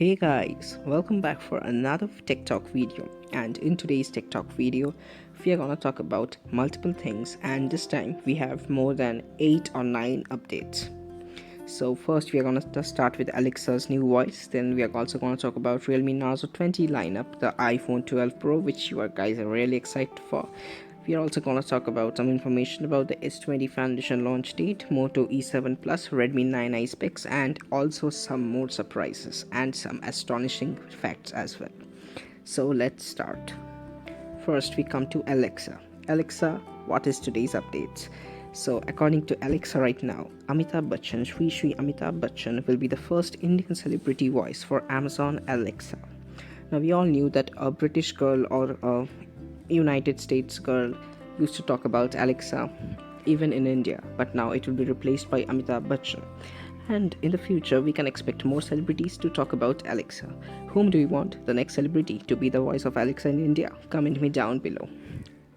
Hey guys, welcome back for another Tech Talk video. And in today's Tech Talk video, we are gonna talk about multiple things, and this time we have more than 8 or 9 updates. So first we are gonna just start with Alexa's new voice. Then we are also gonna talk about Realme Narzo 20 lineup, the iPhone 12 Pro, which you guys are really excited for. We are also going to talk about some information about the S20 Foundation launch date, Moto E7 Plus, Redmi 9i specs, and also some more surprises and some astonishing facts as well. So let's start. First, we come to Alexa. Alexa, what is today's updates? So, according to Alexa right now, Amitabh Bachchan, Sri Amitabh Bachchan, will be the first Indian celebrity voice for Amazon Alexa. Now, we all knew that a British girl or a United States girl used to talk about Alexa even in India, but now it will be replaced by Amitabh Bachchan. And in the future, we can expect more celebrities to talk about Alexa. Whom do you want the next celebrity to be the voice of Alexa in India? Comment me down below.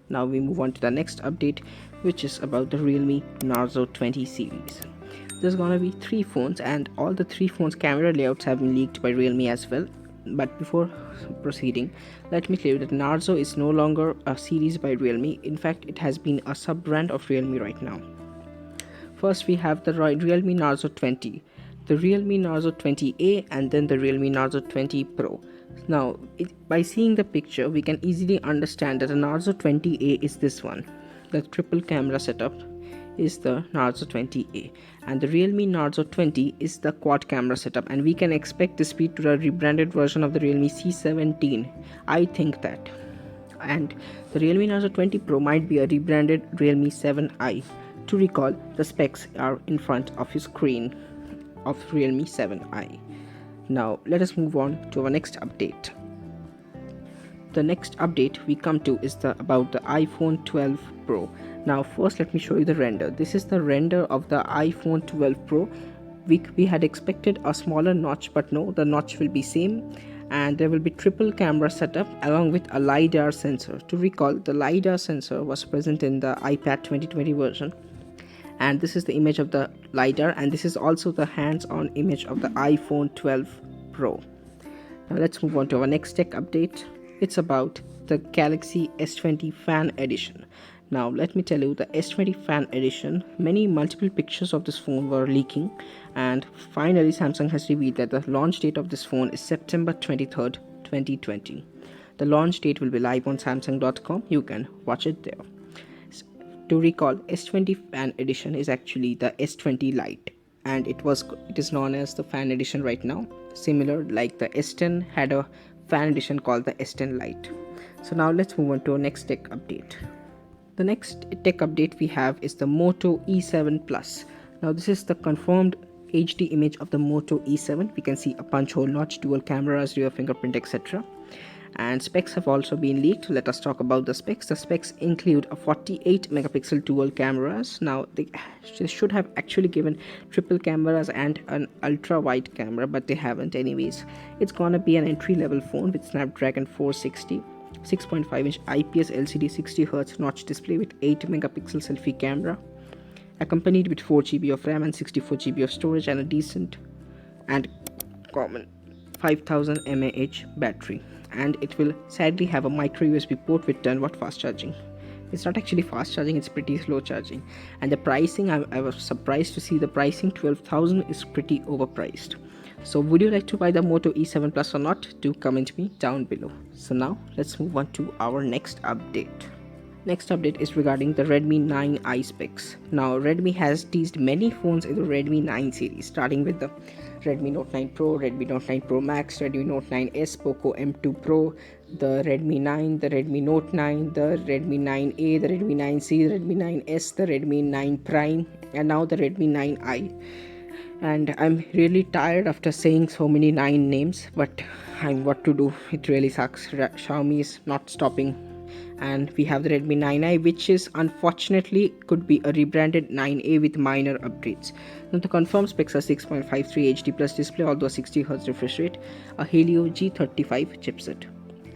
Now we move on to the next update, which is about the Realme Narzo 20 series. There's gonna be 3 phones, and all the 3 phones' camera layouts have been leaked by Realme as well. But before proceeding, let me clear that Narzo is no longer a series by Realme. In fact, it has been a sub-brand of Realme right now. First, we have the Realme Narzo 20, the Realme Narzo 20A, and then the Realme Narzo 20 Pro. Now, by seeing the picture, we can easily understand that the Narzo 20A is this one. The triple camera setup is the Narzo 20A, and the Realme Narzo 20 is the quad camera setup, and we can expect this be to a rebranded version of the Realme C17. I think that. And the Realme Narzo 20 Pro might be a rebranded Realme 7i. To recall, the specs are in front of your screen of Realme 7i. Now let us move on to our next update. The next update we come to is about the iPhone 12 Pro. Now first let me show you the render. This is the render of the iPhone 12 Pro. We had expected a smaller notch, but no, the notch will be same, and there will be triple camera setup along with a LiDAR sensor. To recall, the LiDAR sensor was present in the iPad 2020 version, and this is the image of the LiDAR, and this is also the hands-on image of the iPhone 12 Pro. Now let's move on to our next tech update. It's about the Galaxy S20 Fan Edition. Now let me tell you, the S20 Fan Edition, multiple pictures of this phone were leaking, and finally Samsung has revealed that the launch date of this phone is September 23rd, 2020. The launch date will be live on samsung.com. You can watch it there. To recall, S20 Fan Edition is actually the S20 Lite, and it is known as the Fan Edition right now, similar like the S10 had a Fan Edition called the S10 Lite. So now let's move on to our next tech update. The next tech update we have is the Moto E7 Plus. Now this is the confirmed HD image of the Moto E7. We can see a punch hole notch, dual cameras, rear fingerprint, etc. And specs have also been leaked. Let us talk about the specs. The specs include a 48 megapixel dual cameras. Now they should have actually given triple cameras and an ultra wide camera, but they haven't anyways. It's gonna be an entry level phone with Snapdragon 460, 6.5-inch IPS LCD 60Hz notch display with 8 megapixel selfie camera, accompanied with 4 GB of RAM and 64 GB of storage, and a decent and common 5000 mAh battery. And it will sadly have a micro USB port with 10-watt fast charging. It's not actually fast charging, it's pretty slow charging. And the pricing, I was surprised to see the pricing. 12,000 is pretty overpriced. So would you like to buy the Moto E7 Plus or not? Do comment me down below. So now let's move on to our next update. Next update is regarding the Redmi 9i specs. Now Redmi has teased many phones in the Redmi 9 series, starting with the Redmi Note 9 Pro, Redmi Note 9 Pro Max, Redmi Note 9S, Poco M2 Pro, the Redmi 9, the Redmi Note 9, the Redmi 9A, the Redmi 9C, the Redmi 9S, the Redmi 9 Prime, and now the Redmi 9i. And I'm really tired after saying so many 9 names, but what to do, it really sucks. Xiaomi is not stopping. And we have the Redmi 9i, which is unfortunately could be a rebranded 9a with minor upgrades. Now the confirmed specs are 6.53 HD plus display, although 60Hz refresh rate, a Helio G35 chipset,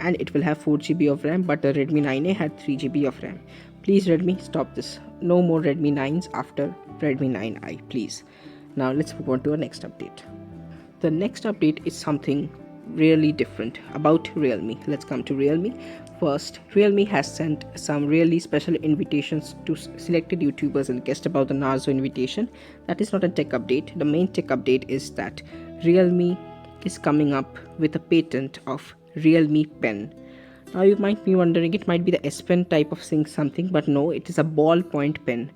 and it will have 4 GB of RAM, but the Redmi 9a had 3 GB of RAM. Please Redmi, stop this. No more Redmi 9s after Redmi 9i, please. Now let's move on to our next update. The next update is something really different about Realme. Let's come to Realme. First, Realme has sent some really special invitations to selected YouTubers and guests about the Narzo invitation. That is not a tech update. The main tech update is that Realme is coming up with a patent of Realme Pen. Now you might be wondering, it might be the S Pen type of something, but no, it is a ballpoint pen.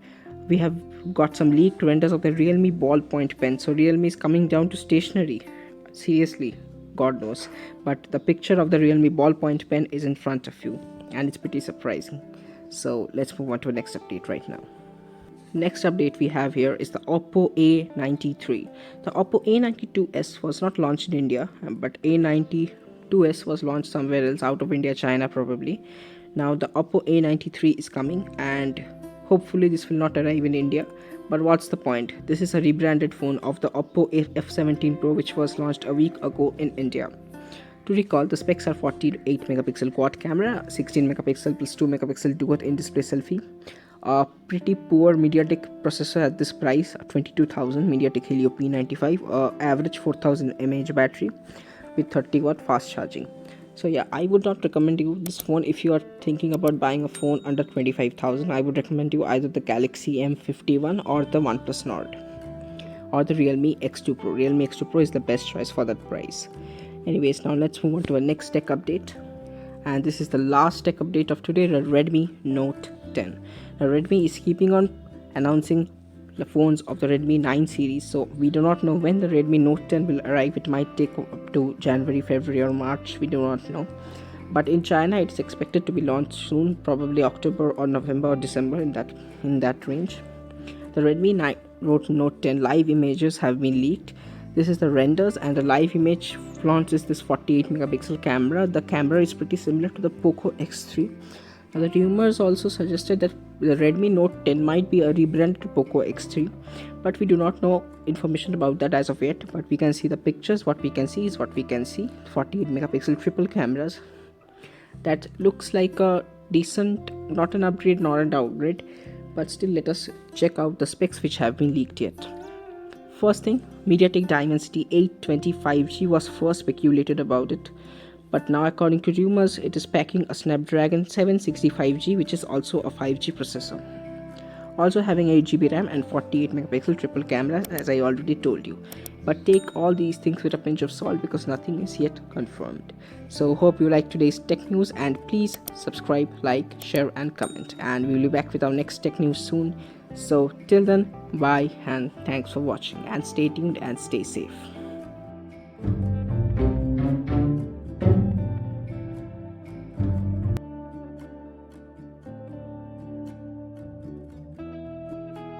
We have got some leaked renders of the Realme ballpoint pen. So Realme is coming down to stationery. Seriously, God knows. But the picture of the Realme ballpoint pen is in front of you, and it's pretty surprising. So let's move on to the next update right now. Next update we have here is the Oppo A93. The Oppo A92s was not launched in India, but A92s was launched somewhere else, out of India, China probably. Now the Oppo A93 is coming, and hopefully this will not arrive in India. But what's the point? This is a rebranded phone of the Oppo F17 Pro, which was launched a week ago in India. To recall, the specs are 48 megapixel quad camera, 16 megapixel plus 2 megapixel dual in-display selfie. A pretty poor MediaTek processor at this price, 22,000 MediaTek Helio P95, average 4000 mAh battery with 30 watt fast charging. So yeah, I would not recommend you this phone if you are thinking about buying a phone under 25,000. I would recommend you either the Galaxy M51 or the OnePlus Nord or the Realme X2 Pro. Realme X2 Pro is the best choice for that price. Anyways, now let's move on to our next tech update. And this is the last tech update of today, the Redmi Note 10. Now Redmi is keeping on announcing the phones of the Redmi 9 series, so we do not know when the Redmi Note 10 will arrive. It might take up to January, February or March, we do not know. But in China it's expected to be launched soon, probably October or November or December, in that range. The Redmi Note 10 live images have been leaked. This is the renders, and the live image launch is this 48 megapixel camera. The camera is pretty similar to the Poco X3. Now the rumors also suggested that the Redmi Note 10 might be a rebranded Poco X3, but we do not know information about that as of yet. But we can see the pictures. What we can see is what we can see. 48 megapixel triple cameras. That looks like a decent, not an upgrade nor a downgrade, but still let us check out the specs which have been leaked yet. First thing, MediaTek Dimensity 825G was first speculated about it, but now according to rumors it is packing a Snapdragon 765G, which is also a 5G processor, also having 8GB RAM and 48 megapixel triple camera, as I already told you. But take all these things with a pinch of salt because nothing is yet confirmed. So hope you like today's tech news, and please subscribe, like, share and comment, and we will be back with our next tech news soon. So till then, bye and thanks for watching, and stay tuned and stay safe.